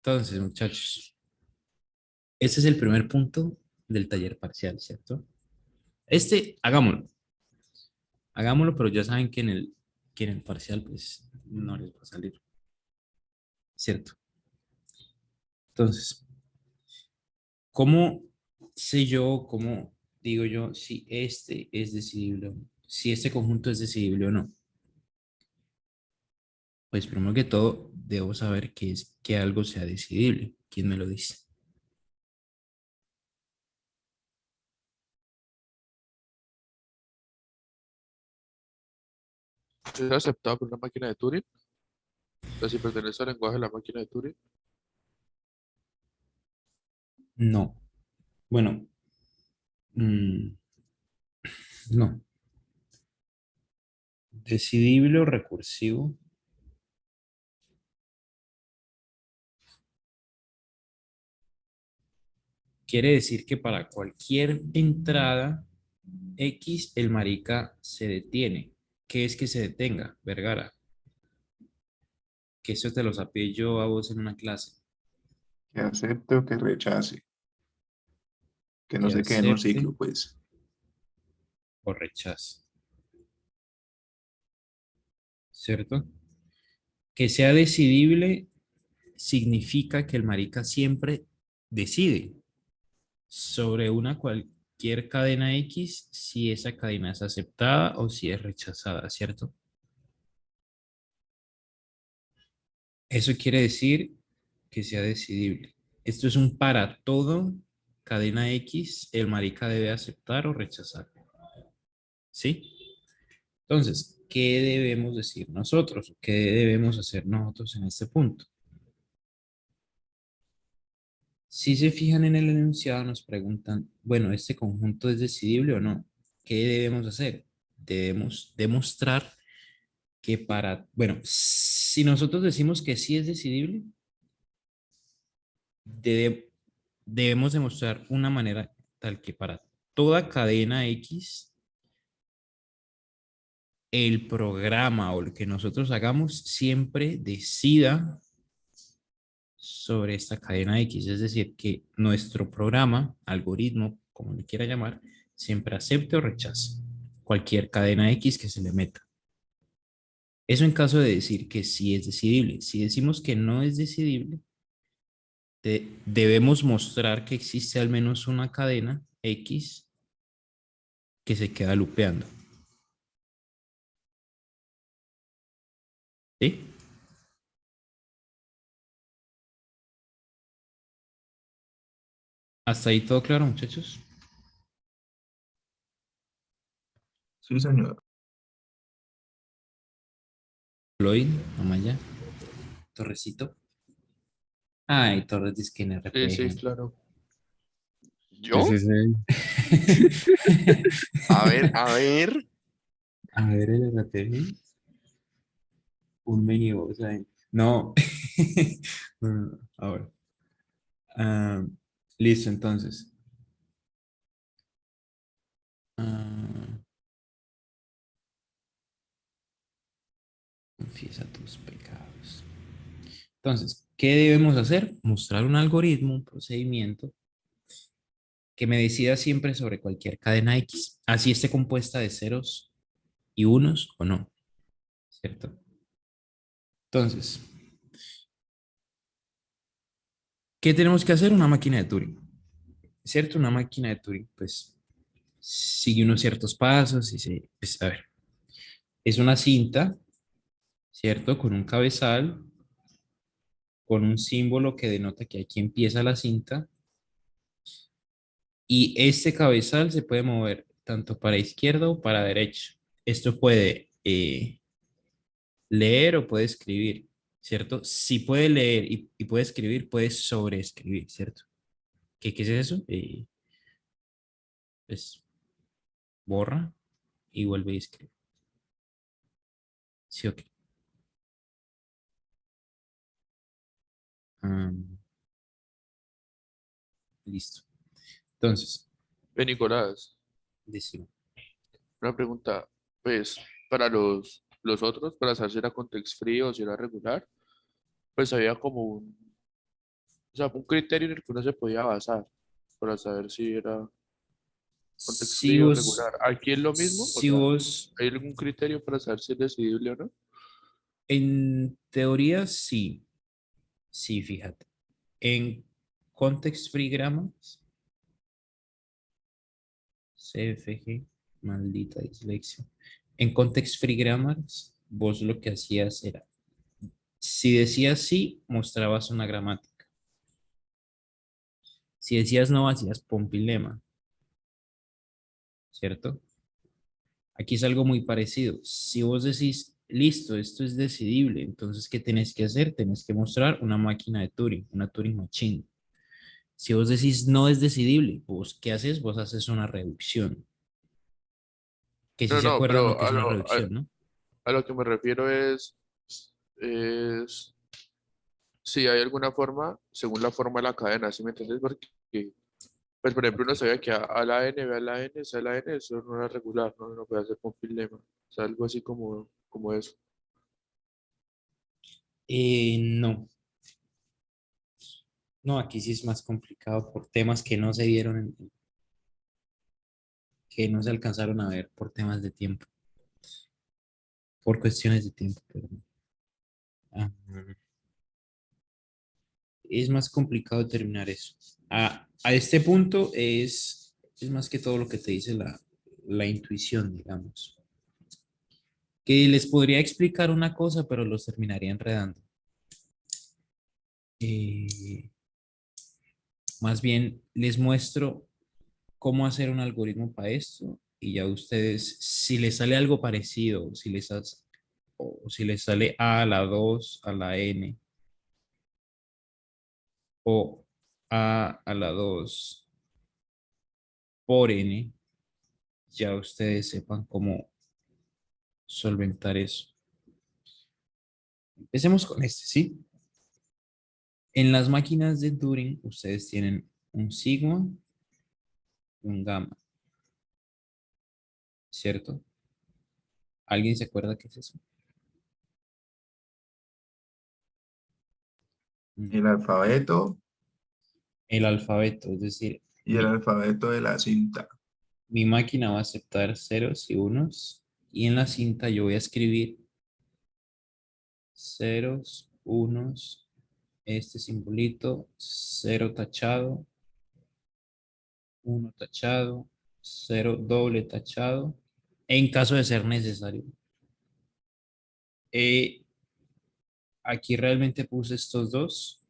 Entonces, muchachos, este es el primer punto del taller parcial, ¿cierto? Hagámoslo. Hagámoslo, pero ya saben que en el parcial, pues, no les va a salir, ¿cierto? Entonces, ¿cómo sé yo, cómo digo yo si este es decidible o no? Si este conjunto es decidible o no. Pues primero que todo, debo saber que algo sea decidible. ¿Quién me lo dice? Es aceptado por una máquina de Turing. O sea, si pertenece al lenguaje de la máquina de Turing. No. Bueno, no. Decidible o recursivo quiere decir que para cualquier entrada X, el marica se detiene. ¿Qué es que se detenga, Vergara? Que eso te lo sapé yo a vos en una clase. Que acepte o que rechace, que no Que se quede en un acepte ciclo, pues. o rechace, ¿cierto? Que sea decidible significa que el marica siempre decide sobre una cualquier cadena X si esa cadena es aceptada o si es rechazada, ¿cierto? Eso quiere decir que sea decidible. Esto es un para todo, cadena X, el marica debe aceptar o rechazar, ¿sí? Entonces, ¿qué debemos decir nosotros? ¿Qué debemos hacer nosotros en este punto? Si se fijan en el enunciado, nos preguntan, bueno, ¿este conjunto es decidible o no? ¿Qué debemos hacer? Debemos demostrar que bueno, si nosotros decimos que sí es decidible, debe- debemos demostrar una manera tal que para toda cadena X, el programa o lo que nosotros hagamos siempre decida sobre esta cadena X. Es decir, que nuestro programa, algoritmo, como le quiera llamar, siempre acepte o rechace cualquier cadena X que se le meta. Eso en caso de decir que sí es decidible. Si decimos que no es decidible, debemos mostrar que existe al menos una cadena X que se queda lupeando. ¿Sí? ¿Hasta ahí todo claro, muchachos? Sí, señor. Lloyd, Amaya, Torrecito. Ay, Torres dice que en Sí, sí, RPG. claro. Sí, ¿Yo? sí, sí. A ver, a ver. A ver, el RPG. Un mini boss ahí. No. No, no, no. Ahora. Ah, listo, entonces. Ah, confiesa tus pecados. Entonces, ¿qué debemos hacer? Mostrar un algoritmo, un procedimiento que me decida siempre sobre cualquier cadena X, así esté compuesta de ceros y unos o no, ¿cierto? Entonces, ¿qué tenemos que hacer? Una máquina de Turing, ¿cierto? Una máquina de Turing, pues, sigue unos ciertos pasos y pues, a ver, es una cinta, ¿cierto? Con un cabezal, con un símbolo que denota que aquí empieza la cinta, y este cabezal se puede mover tanto para izquierda o para derecha. Esto puede leer o puede escribir, ¿cierto? Si puede leer y puede escribir, puede sobreescribir, ¿cierto? ¿Qué es eso? Pues borra y vuelve a escribir. Sí, ok. Ah, listo. Entonces, Ve, Nicolás, decimos. una pregunta. Pues, para los otros, para saber si era context free o si era regular, pues había como O sea, un criterio en el que uno se podía basar para saber si era contexto Si frío o vos, regular. Aquí es lo mismo, o si sea, vos, ¿hay algún criterio para saber si es decidible o no? en teoría sí, sí, fíjate. En Context Free Grammars, CFG, maldita dislexia. En Context Free Grammars, vos lo que hacías era, si decías sí, mostrabas una gramática. Si decías no, hacías pompilema, ¿cierto? Aquí es algo muy parecido. Si vos decís, listo, esto es decidible, entonces, ¿qué tenés que hacer? Tenés que mostrar una máquina de Turing, una Turing Machine. Si vos decís no es decidible, ¿vos qué haces? Vos haces una reducción. Que si No, se no, acuerdan lo pero que es una reducción, ¿no? a lo que me refiero es si hay alguna forma, según la forma de la cadena, ¿sí me entiendes? Porque, pues, por ejemplo, uno Ok. sabía que a la n, ve a la n, C a la n, eso no era regular, no, no puede hacer con filema. O sea, algo así como eso. No, no, aquí sí es más complicado por temas que no se dieron, que no se alcanzaron a ver por temas de tiempo, por cuestiones de tiempo, perdón. Ah, es más complicado determinar eso. A este punto es más que todo lo que te dice la intuición, digamos. Que les podría explicar una cosa, pero los terminaría enredando. Eh, Más bien les muestro cómo hacer un algoritmo para esto y ya ustedes, si les sale algo parecido, o si les sale A a la 2 a la N o a la 2 por N, ya ustedes sepan cómo solventar eso. Empecemos con este, ¿sí? En las máquinas de Turing, ustedes tienen un sigma y un gamma, ¿cierto? ¿Alguien se acuerda qué es eso? El Mm. alfabeto El alfabeto, es decir, y el alfabeto de la cinta. mi máquina va a aceptar ceros y unos y en la cinta yo voy a escribir ceros, unos, este simbolito, cero tachado, uno tachado, cero doble tachado, en caso de ser necesario. Eh, Aquí realmente puse estos dos,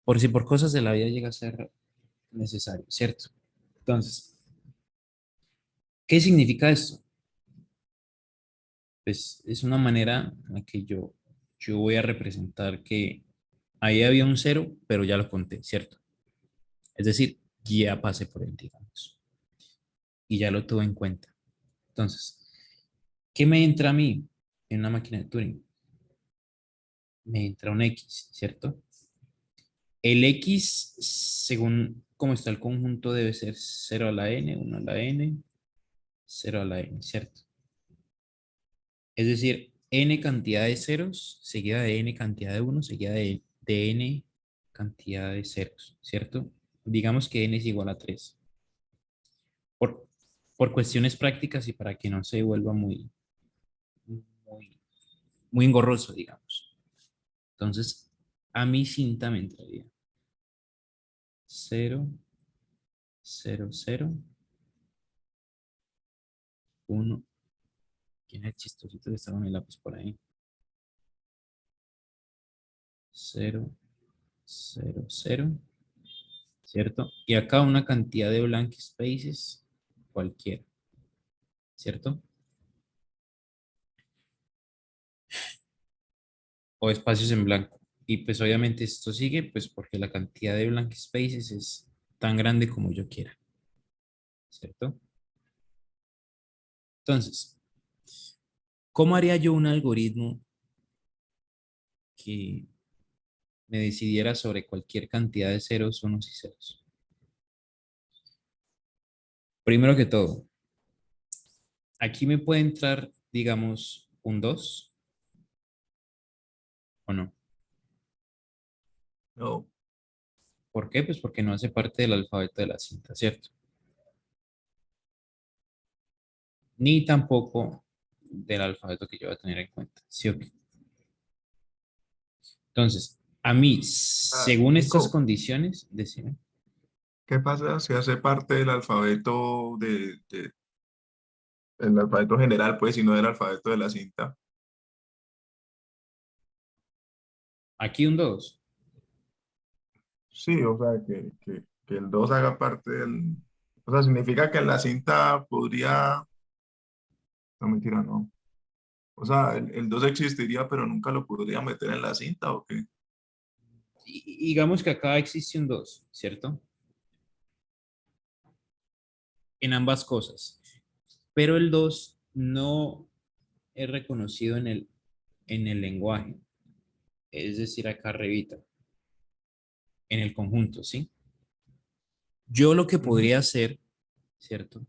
por si por cosas de la vida llega a ser necesario, ¿cierto? Entonces, ¿qué significa esto? Pues es una manera en la que yo voy a representar que ahí había un cero, pero ya lo conté, ¿cierto? Es decir, ya pasé por él, digamos, y ya lo tuve en cuenta. Entonces, ¿qué me entra a mí en una máquina de Turing? Me entra un X, ¿cierto? El X, según cómo está el conjunto, debe ser cero a la n, uno a la n, cero a la n, ¿cierto? Es decir, n cantidad de ceros seguida de n cantidad de uno seguida de n cantidad de ceros, ¿cierto? Digamos que n es igual a 3. Por, por cuestiones prácticas y para que no se vuelva muy, muy engorroso, digamos. Entonces, a mi cinta me entraría 0, 0, 0, 1. ¿Quién es el chistosito que está con el lápiz por ahí? 0, 0, 0, ¿cierto? Y acá una cantidad de blank spaces cualquiera, ¿cierto? O espacios en blanco. Y pues obviamente esto sigue, pues porque la cantidad de blank spaces es tan grande como yo quiera, ¿cierto? Entonces, ¿cómo haría yo un algoritmo que me decidiera sobre cualquier cantidad de ceros, unos y ceros? Primero que todo, aquí me puede entrar, digamos, un 2 o no. No, ¿Por qué? Pues porque no hace parte del alfabeto de la cinta, ¿cierto? Ni tampoco del alfabeto que yo voy a tener en cuenta, ¿sí o qué? Entonces, a mí, según estas Nico, condiciones, decime, ¿qué pasa si hace parte del alfabeto el alfabeto general, pues, y no del alfabeto de la cinta? aquí un 2. Sí, o sea, que el 2 haga parte del... O sea, significa que en la cinta podría... No, mentira, no. O sea, el 2 existiría, pero nunca lo podría meter en la cinta, ¿o qué? Digamos que acá existe un 2, ¿cierto? En ambas cosas. Pero el 2 no es reconocido en el lenguaje, es decir, acá arribita, en el conjunto, ¿sí? Yo lo que Ujú. podría hacer, ¿cierto?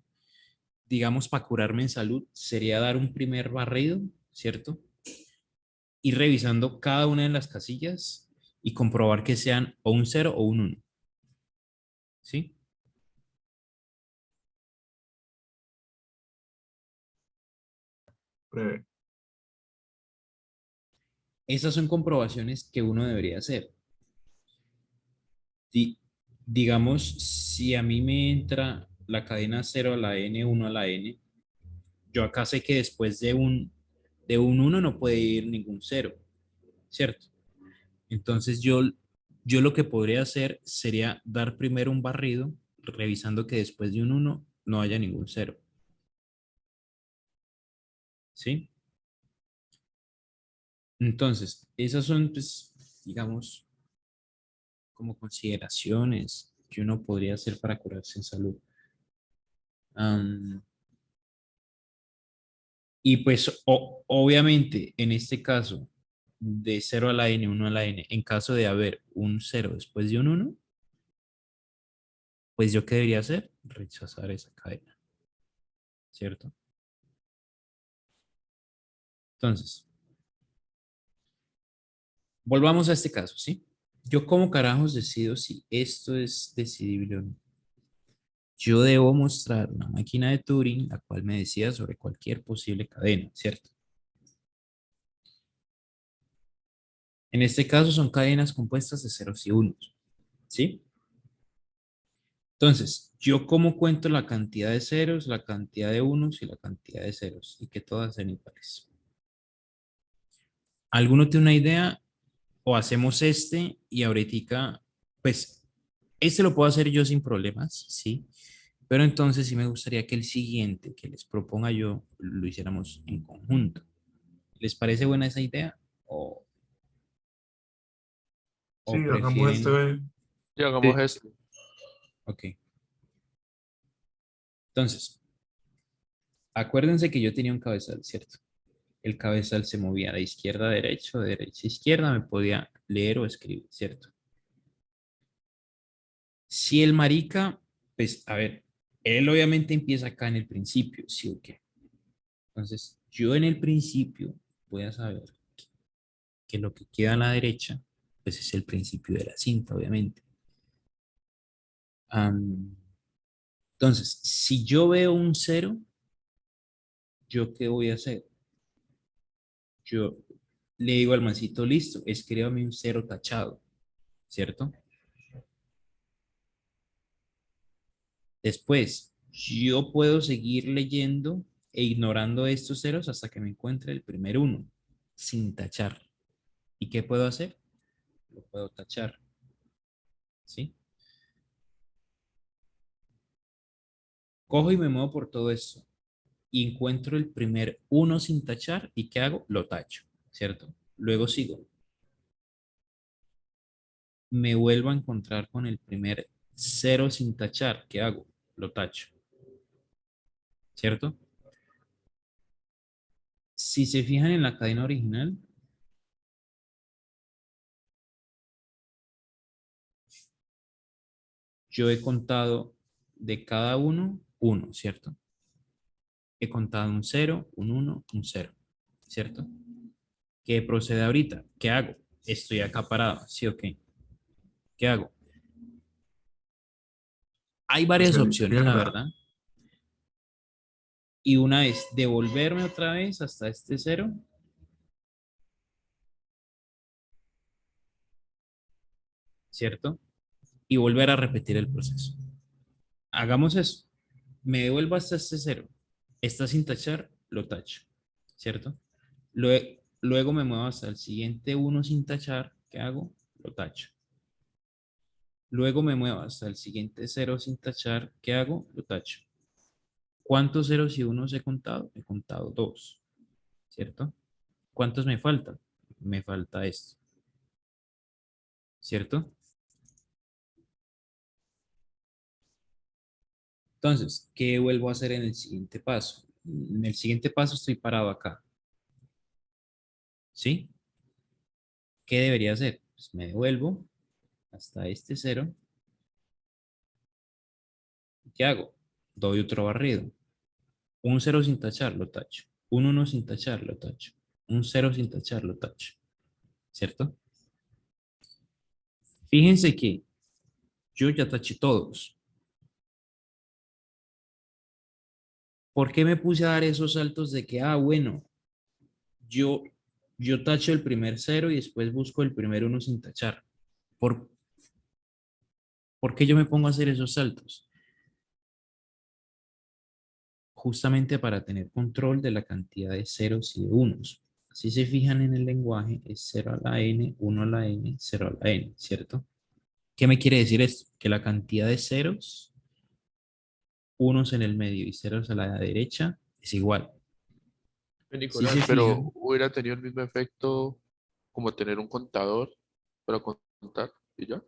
Digamos, para curarme en salud, sería dar un primer barrido, ¿cierto? Ir revisando cada una de las casillas y comprobar que sean o un cero o un uno, ¿sí? Breve. Esas son comprobaciones que uno debería hacer. Di- digamos, si a mí me entra la cadena cero a la N, uno a la N, yo acá sé que después de un uno no puede ir ningún cero, ¿cierto? Entonces yo lo que podría hacer sería dar primero un barrido, revisando que después de un uno no haya ningún cero, ¿sí? Entonces, esas son, pues, digamos, como consideraciones que uno podría hacer para curarse en salud. Am, y pues obviamente en este caso, de cero a la n, uno a la n, en caso de haber un cero después de un uno, pues yo qué debería hacer? Rechazar esa cadena, ¿cierto? Entonces, volvamos a este caso, ¿sí? Yo como carajos decido si esto es decidible o no. Yo debo mostrar una máquina de Turing, la cual me decida sobre cualquier posible cadena, ¿cierto? En este caso son cadenas compuestas de ceros y unos, ¿sí? Entonces, yo cómo cuento la cantidad de ceros, la cantidad de unos y la cantidad de ceros, y que todas sean iguales. ¿Alguno tiene una idea? O hacemos este y ahorita, pues, este lo puedo hacer yo sin problemas, ¿sí? Pero entonces sí me gustaría que el siguiente que les proponga yo lo hiciéramos en conjunto. ¿Les parece buena esa idea? ¿O, Sí, o hagamos prefieren? Y hagamos Sí. esto. Ok. Entonces, acuérdense que yo tenía un cabezal, ¿cierto? El cabezal se movía de izquierda a derecha, de derecha a izquierda, me podía leer o escribir, ¿cierto? Si el marica, pues, a ver, él obviamente empieza acá en el principio, ¿sí o qué? Entonces, yo en el principio voy a saber que lo que queda a la derecha, pues es el principio de la cinta, obviamente. Am, entonces, si yo veo un cero, ¿yo qué voy a hacer? Yo le digo al mancito, listo, escríbame un cero tachado, ¿cierto? Después, yo puedo seguir leyendo e ignorando estos ceros hasta que me encuentre el primer uno, sin tachar. ¿Y qué puedo hacer? Lo puedo tachar, ¿sí? Cojo y me muevo por todo esto y encuentro el primer uno sin tachar y ¿qué hago? Lo tacho, ¿cierto? Luego sigo. Me vuelvo a encontrar con el primer cero sin tachar, ¿qué hago? Lo tacho, ¿cierto? Si se fijan en la cadena original, yo he contado de cada uno, uno, ¿cierto? He contado un cero, un uno, un cero, ¿cierto? ¿Qué procede ahorita? ¿Qué hago? Estoy acá parado, ¿sí o qué? ¿Qué hago? Hay varias hacia la opciones, la izquierda. verdad. Y una es devolverme otra vez hasta este cero, ¿cierto? Y volver a repetir el proceso. Hagamos eso. Me devuelvo hasta este cero. Está sin tachar, lo tacho, ¿cierto? Luego me muevo hasta el siguiente uno sin tachar. ¿Qué hago? Lo tacho. Luego me muevo hasta el siguiente cero sin tachar. ¿Qué hago? Lo tacho. ¿Cuántos ceros y unos he contado? He contado dos, ¿cierto? ¿Cuántos me faltan? Me falta esto, ¿cierto? Entonces, ¿qué vuelvo a hacer en el siguiente paso? En el siguiente paso estoy parado acá, ¿sí? ¿Qué debería hacer? Pues me devuelvo hasta este cero. ¿Qué hago? Doy otro barrido. Un cero sin tachar, lo tacho. Un uno sin tachar, lo tacho. Un cero sin tachar, lo tacho, ¿cierto? Fíjense que yo ya taché todos. ¿Por qué me puse a dar esos saltos de que, bueno, yo, yo tacho el primer cero y después busco el primer uno sin tachar? ¿Por, ¿Por qué yo me pongo a hacer esos saltos? Justamente para tener control de la cantidad de ceros y de unos. Si se fijan en el lenguaje, es 0 a la n, 1 a la n, 0 a la n, ¿cierto? ¿Qué me quiere decir esto? Que la cantidad de ceros, unos en el medio y ceros a la derecha es igual. Si Nicolás, se pero fijan, hubiera tenido el mismo efecto como tener un contador para contar y ya.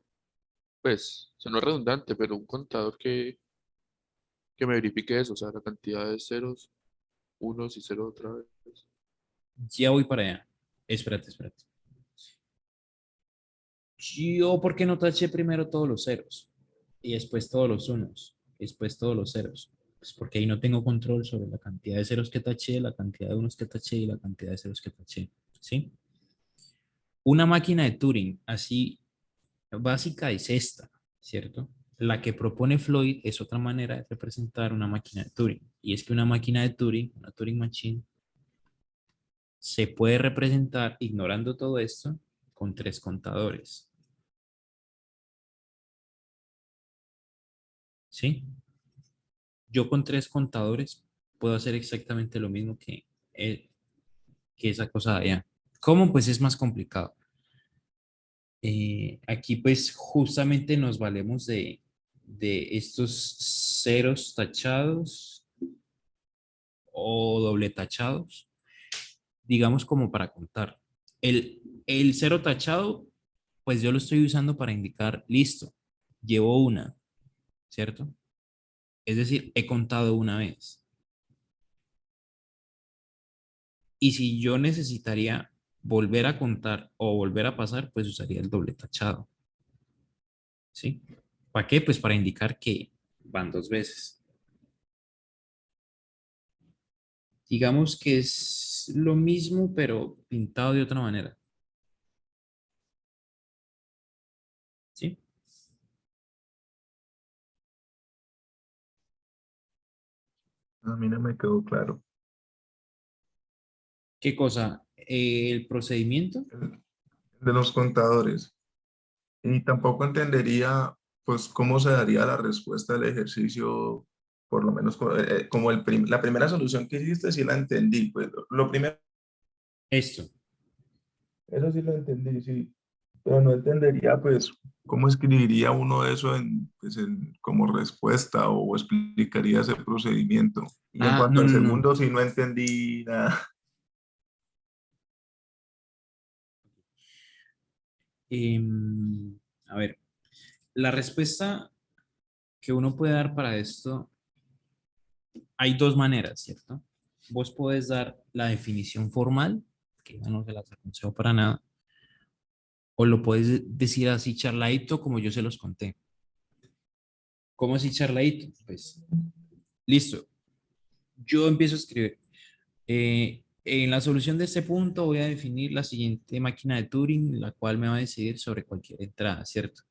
Pues, sonó redundante, pero un contador que me verifique eso, o sea, la cantidad de ceros, unos y cero otra vez. ya voy para allá. Espérate, espérate. Yo, ¿por qué no taché primero todos los ceros? Y después todos los unos, y después todos los ceros. Pues porque ahí no tengo control sobre la cantidad de ceros que taché, la cantidad de unos que taché y la cantidad de ceros que taché. ¿Sí? Una máquina de Turing así básica es esta, ¿cierto? La que propone Floyd es otra manera de representar una máquina de Turing. Y es que una máquina de Turing, una Turing Machine, se puede representar, ignorando todo esto, con tres contadores. ¿Sí? Yo con tres contadores puedo hacer exactamente lo mismo eh, que esa cosa de allá. ¿Cómo? Pues es más complicado. Aquí pues justamente nos valemos de estos ceros tachados o doble tachados, digamos como para contar. El cero tachado, pues yo lo estoy usando para indicar, listo, llevo una, ¿cierto? Es decir, he contado una vez. Y si yo necesitaría volver a contar o volver a pasar, pues usaría el doble tachado. ¿Sí? ¿Para qué? Pues para indicar que van dos veces. Digamos que es lo mismo, pero pintado de otra manera. ¿Sí? A mí no me quedó claro. ¿Qué cosa? El procedimiento. El de los contadores. Y tampoco entendería, pues, cómo se daría la respuesta del ejercicio, por lo menos como la primera solución que hiciste, sí la entendí. Pues lo primero, Esto. eso sí lo entendí, sí. Pero no entendería, pues, cómo escribiría uno eso pues, como respuesta o explicaría ese procedimiento. Y en Ah, cuanto no, al no, no. segundo, sí no entendí nada. A ver, la respuesta que uno puede dar para esto, hay dos maneras, ¿cierto? Vos podés dar la definición formal, que ya no se las aconsejo para nada, o lo puedes decir así charladito como yo se los conté. ¿Cómo así charladito? Pues, listo. Yo empiezo a escribir. En la solución de este punto voy a definir la siguiente máquina de Turing, la cual me va a decidir sobre cualquier entrada, ¿cierto?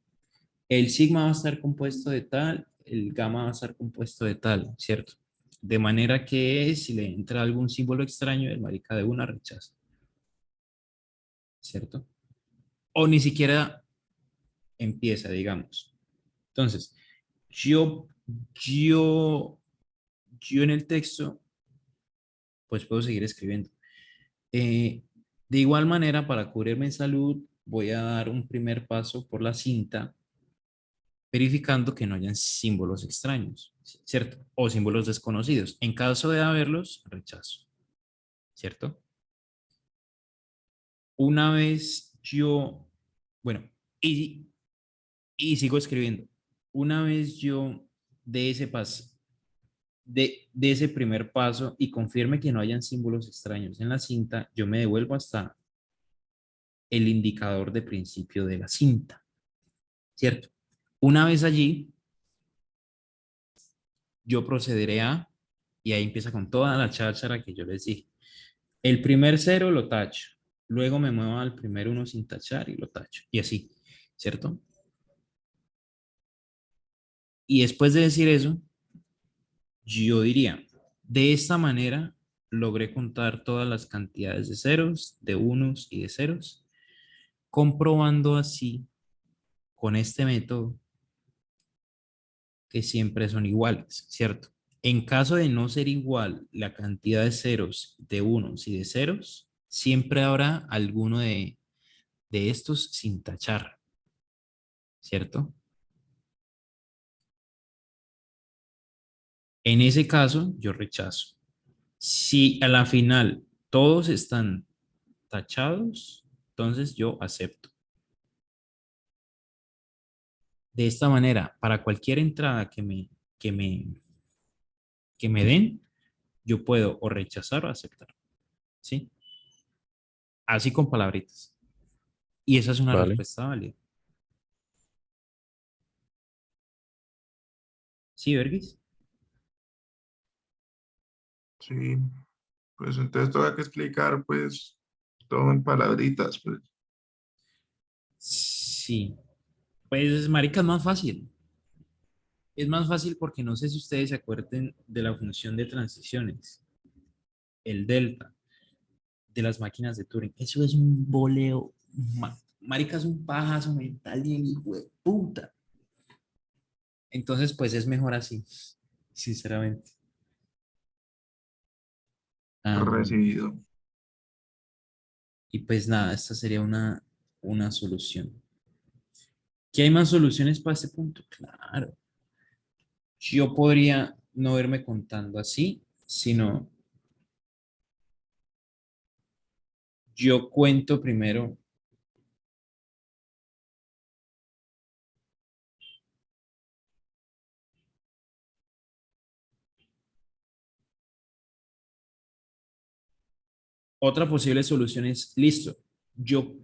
el sigma va a estar compuesto de tal, el gamma va a estar compuesto de tal, ¿cierto? De manera que si le entra algún símbolo extraño, el marica de una rechaza, ¿cierto? O ni siquiera empieza, digamos. Entonces, yo, yo, yo en el texto, pues puedo seguir escribiendo. Eh, de igual manera, para cubrirme en salud, voy a dar un primer paso por la cinta, verificando que no hayan símbolos extraños, ¿cierto? O símbolos desconocidos. En caso de haberlos, rechazo, ¿cierto? Una vez yo, bueno, y, y sigo escribiendo. Una vez yo de ese paso, de ese primer paso y confirme que no hayan símbolos extraños en la cinta, yo me devuelvo hasta el indicador de principio de la cinta, ¿cierto? Una vez allí, yo procederé a, y ahí empieza con toda la cháchara que yo les dije. El primer cero lo tacho, luego me muevo al primer uno sin tachar y lo tacho, y así, ¿cierto? Y después de decir eso, yo diría, de esta manera logré contar todas las cantidades de ceros, de unos y de ceros, comprobando así con este método que siempre son iguales, ¿cierto? En caso de no ser igual la cantidad de ceros, de unos y de ceros, siempre habrá alguno de estos sin tachar, ¿cierto? En ese caso, yo rechazo. Si a la final todos están tachados, entonces yo acepto. De esta manera, para cualquier entrada que me, que me den, yo puedo o rechazar o aceptar, ¿sí? Así con palabritas. Y esa es una Vale. respuesta válida. ¿Sí, Vergis? Sí, pues entonces tengo que explicar pues todo en palabritas, pues. Sí. Pues, marica, es más fácil. Es más fácil porque no sé si ustedes se acuerden de la función de transiciones, el delta, de las máquinas de Turing. Eso es un boleo. Marica, es un pajazo mental y el hijo de puta. Entonces, pues es mejor así, sinceramente. Am, Recibido. y pues nada, esta sería una solución. ¿Qué hay más soluciones para este punto? Claro. Yo podría no verme contando así, sino yo cuento primero. Otra posible solución es, listo, yo,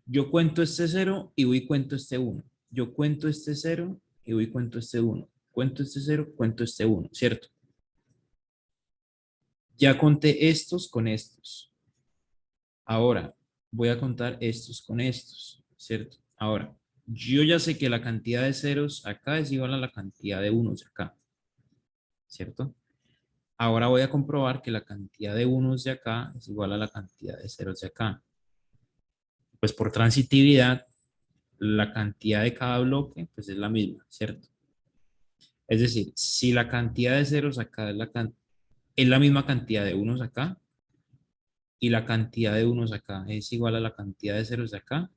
yo cuento este cero y voy y cuento este uno. Yo cuento este cero y voy y cuento este uno. Cuento este cero, cuento este uno, ¿cierto? Ya conté estos con estos. Ahora voy a contar estos con estos, ¿cierto? Ahora, yo ya sé que la cantidad de ceros acá es igual a la cantidad de unos acá, ¿cierto? Ahora voy a comprobar que la cantidad de unos de acá es igual a la cantidad de ceros de acá. Pues por transitividad, la cantidad de cada bloque pues es la misma, ¿cierto? Es decir, si la cantidad de ceros acá es la misma cantidad de unos acá y la cantidad de unos acá es igual a la cantidad de ceros de acá,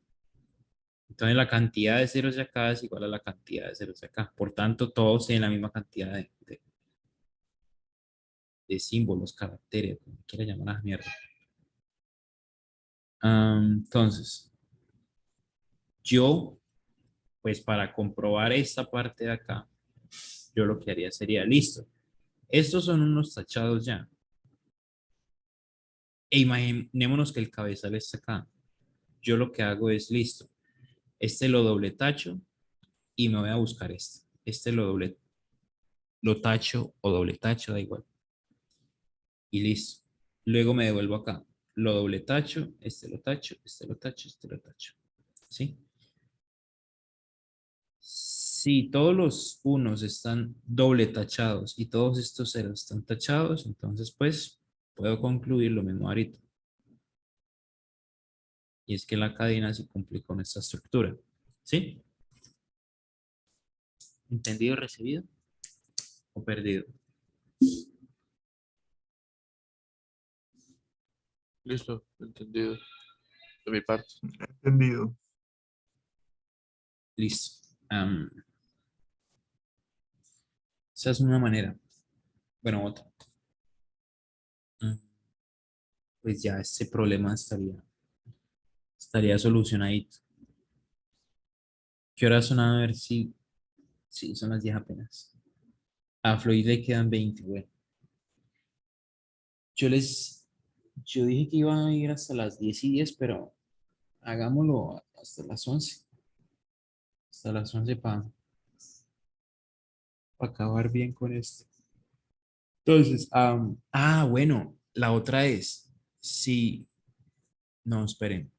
entonces la cantidad de ceros de acá es igual a la cantidad de ceros de acá. Por tanto, todos tienen la misma cantidad de símbolos, caracteres, como quiera llamar a la mierda. Entonces, yo, pues para comprobar esta parte de acá, yo lo que haría sería, listo, estos son unos tachados ya. E imaginémonos que el cabezal está acá. Yo lo que hago es, listo, este lo doble tacho y me voy a buscar este. Este lo tacho o doble tacho, da igual. Y listo. Luego me devuelvo acá. Lo doble tacho, este lo tacho, este lo tacho, este lo tacho. ¿Sí? Si todos los unos están doble tachados y todos estos ceros están tachados, entonces pues puedo concluir lo mismo ahorita. Y es que la cadena se cumple con esta estructura. ¿Sí? ¿Entendido, recibido o perdido? Listo, entendido. De mi parte. Entendido. Listo. Esa es una manera. Bueno, otra. Mm, Pues ya este problema estaría solucionadito. ¿Qué horas son? A ver si sí, son las 10 apenas. A Floyd le quedan 20. Bueno, yo les, yo dije que iba a ir hasta las 10:10, pero hagámoslo hasta las 11. Hasta las 11 para acabar bien con esto. Entonces, bueno, la otra es, si, no, esperen.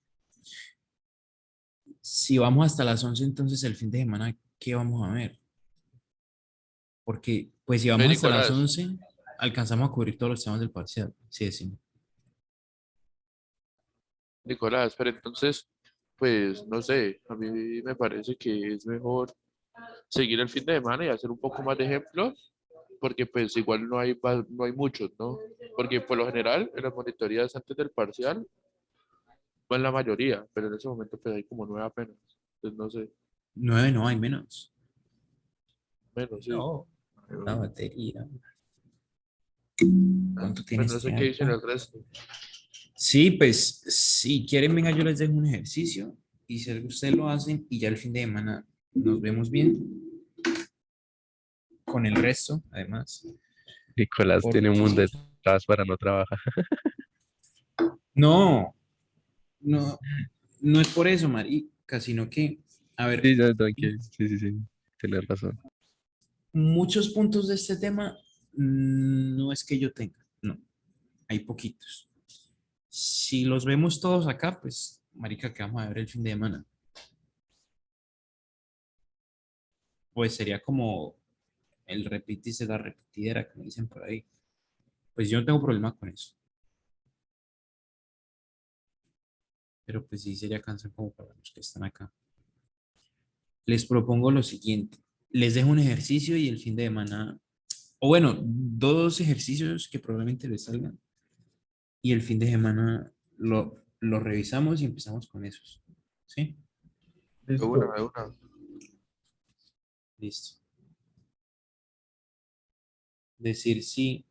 Si vamos hasta las 11, entonces el fin de semana, ¿qué vamos a ver? Porque, pues si Ve, vamos hasta las Nicolás, 11, alcanzamos a cubrir todos los temas del parcial. Sí, sí. Nicolás, pero entonces, pues no sé, a mí me parece que es mejor seguir el fin de semana y hacer un poco más de ejemplos, porque pues igual no hay muchos, ¿no? Porque por lo general en las monitorías antes del parcial van la mayoría, pero en ese momento pues hay como 9 apenas, entonces no sé, 9 no, hay menos. menos, sí. No, la batería. Ah, ¿Cuánto pues tiene no sé este qué dicen iPad? el resto. Sí, pues si quieren, venga, yo les dejo un ejercicio y si ustedes lo hacen y ya el fin de semana nos vemos bien con el resto, además. Nicolás tiene un mundo Porque de trabas para no trabajar. no, no, no es por eso, marica, sino que, a ver, Sí, no, tranquilo. Sí, sí, sí. Tienes razón. muchos puntos de este tema no es que yo tenga, no, hay poquitos. Si los vemos todos acá, pues, marica, que vamos a ver el fin de semana. Pues sería como el repítese la repetidera, como dicen por ahí. Pues yo no tengo problema con eso. Pero pues sí sería cansado como para los que están acá. Les propongo lo siguiente. Les dejo un ejercicio y el fin de semana, o bueno, dos ejercicios que probablemente les salgan. Y el fin de semana lo revisamos y empezamos con esos. ¿Sí? De una, Listo. de una. Listo. Decir sí.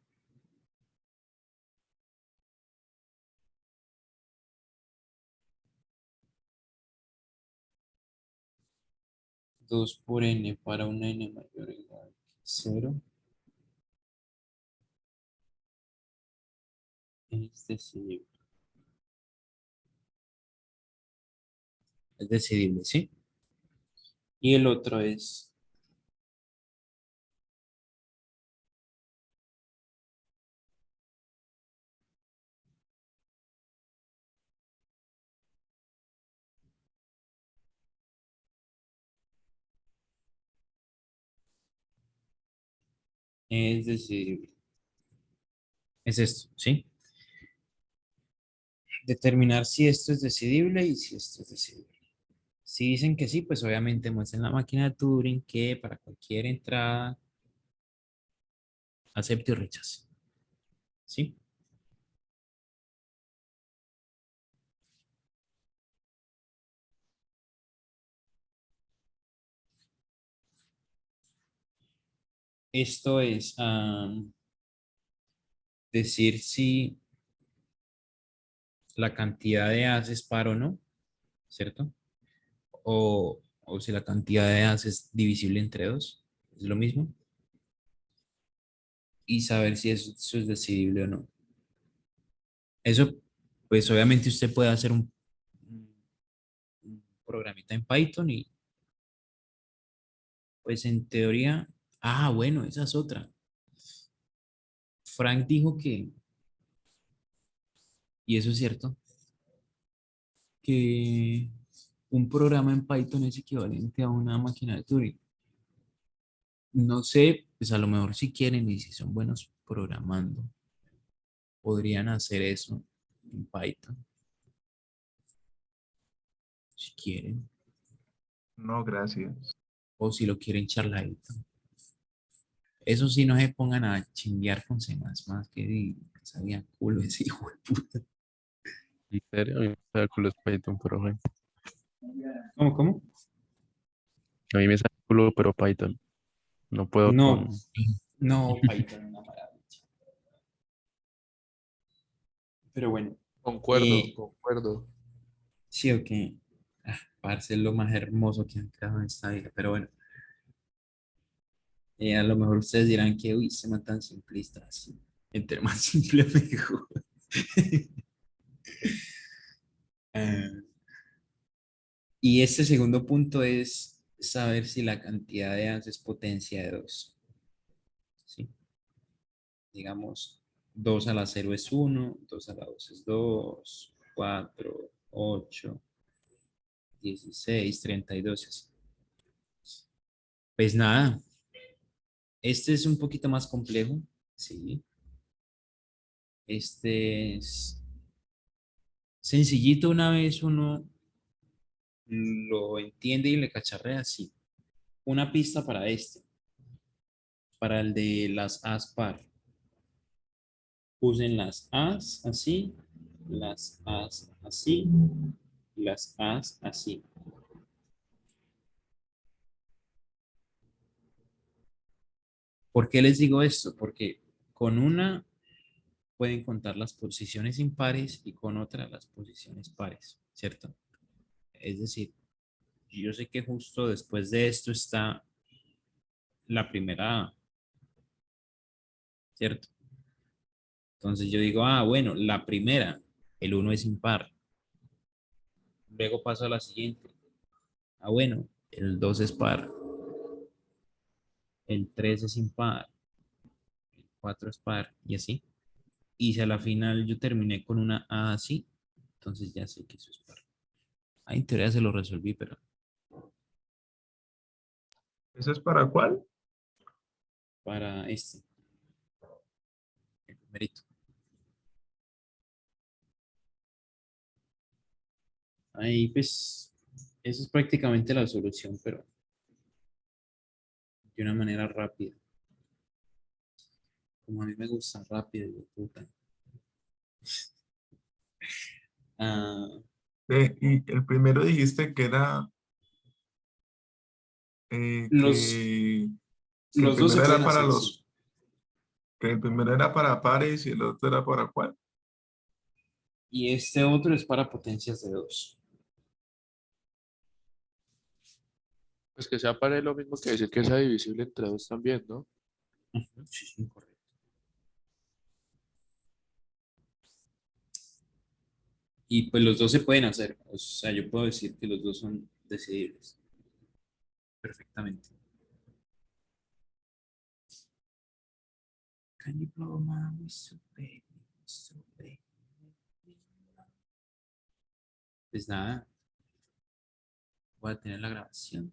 2 por n para un n mayor o igual que 0 es decidible. Es decidible, ¿sí? Y el otro es decidible. Es esto, ¿sí? Determinar si esto es decidible y si esto es decidible. Si dicen que sí, pues obviamente muestren la máquina de Turing que para cualquier entrada acepte o rechace. ¿Sí? Esto es decir si la cantidad de As es par o no, ¿cierto? O si la cantidad de As es divisible entre dos, es lo mismo. Y saber si eso es decidible o no. Eso, pues obviamente usted puede hacer un programita en Python y pues en teoría, bueno, esa es otra. Frank dijo que, y eso es cierto, que un programa en Python es equivalente a una máquina de Turing. No sé, pues a lo mejor si quieren y si son buenos programando, podrían hacer eso en Python, si quieren, No, gracias. o si lo quieren charladito. Eso sí, no se pongan a chinguear con C++, que sabían culo ese hijo de puta. En serio, a mí me sale culo es Python, pero bueno. ¿Cómo, cómo? A mí me sale culo, pero Python. No puedo No, con... no, Python, una maravilla. Pero bueno, Concuerdo, concuerdo. sí o que, parce, es lo más hermoso que han creado en esta vida, pero bueno, a lo mejor ustedes dirán que, uy, se man tan simplista, así, entre más simple mejor. Ah, y este segundo punto es saber si la cantidad de as es potencia de 2. ¿Sí? Digamos, 2 a la cero es 1, 2 a la 2 es 2, 4, 8, 16, 32. Así. Pues nada, este es un poquito más complejo, sí. Este es sencillito una vez uno lo entiende y le cacharrea, sí. Una pista para este, para el de las as par. Usen las as así, las as así, las as así. ¿Por qué les digo esto? Porque con una pueden contar las posiciones impares y con otra las posiciones pares, ¿cierto? Es decir, yo sé que justo después de esto está la primera A, ¿cierto? Entonces yo digo, bueno, la primera, el uno es impar. Luego paso a la siguiente. Bueno, el 2 es par, el 3 es impar, el 4 es par y así. Y si a la final yo terminé con una A así, entonces ya sé que eso es par. En teoría se lo resolví, pero ¿Eso es para cuál? para este, el primerito. Ahí pues, esa es prácticamente la solución, pero de una manera rápida. Como a mí me gusta rápido, de puta. Ah, Y el primero dijiste que era los, que el los dos se primero pueden era para hacer, sí. los, que el primero era para pares y el otro era para cuál. Y este otro es para potencias de 2. Pues que sea para él lo mismo que decir que sea divisible entre dos también, ¿no? Sí, sí, correcto. Y pues los dos se pueden hacer. O sea, yo puedo decir que los dos son decidibles perfectamente. Can you blow my whistle, baby? Whistle, baby. Pues nada, voy a tener la grabación.